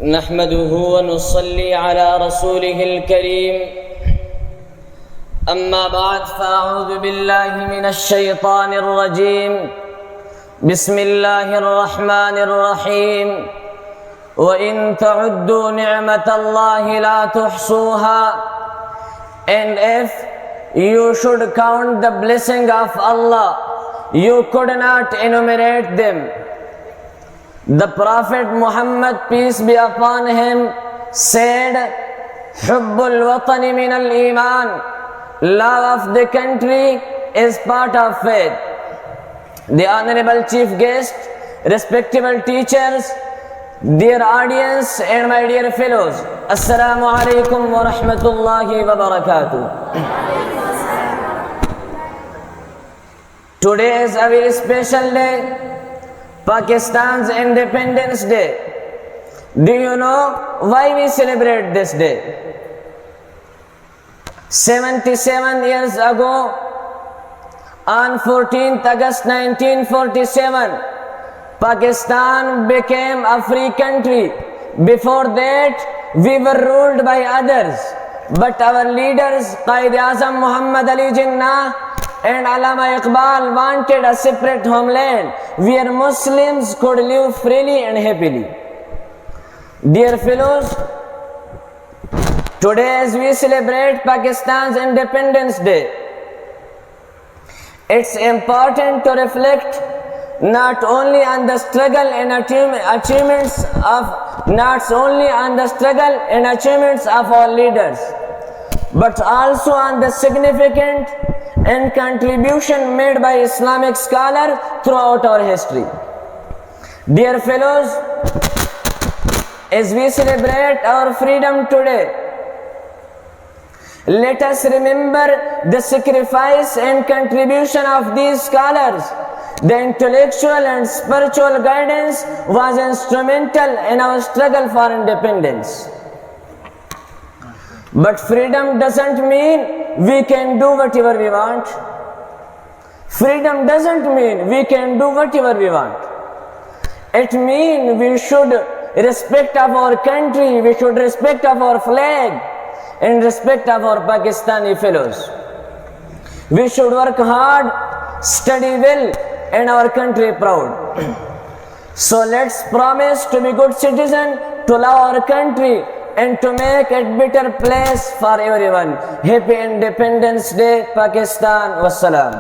نحمده ونصلي على رسوله الكريم أما بعد فأعوذ بالله من الشيطان الرجيم بسم الله الرحمن الرحيم وإن تعدوا نعمة الله لا تحصوها. And if you should count the blessing of Allah, you could not enumerate them. The Prophet Muhammad, peace be upon him, said, Hubbul watani min al-iman. Love of the country is part of faith. The honorable chief guest, respectable teachers, dear audience and my dear fellows, Assalamu alaikum wa rahmatullahi wa barakatuh. Today is a very special day, Pakistan's Independence Day. Do you know why we celebrate this day? 77 years ago, on 14th August 1947, Pakistan became a free country. Before that, we were ruled by others. But our leaders, Qaid-e-Azam Muhammad Ali Jinnah and Allama Iqbal, wanted a separate homeland where Muslims could live freely and happily. Dear fellows, today as we celebrate Pakistan's Independence Day, it's important to reflect not only on the struggle and achievements of our leaders, but also on the significant and contribution made by Islamic scholars throughout our history. Dear fellows, as we celebrate our freedom today, let us remember the sacrifice and contribution of these scholars. The intellectual and spiritual guidance was instrumental in our struggle for independence. But freedom doesn't mean we can do whatever we want. Freedom doesn't mean we can do whatever we want. It means we should respect of our country, we should respect of our flag, and respect of our Pakistani fellows. We should work hard, study well, and our country proud. So let's promise to be good citizens, to love our country, and to make it better place for everyone. Happy Independence Day, Pakistan. Wassalam.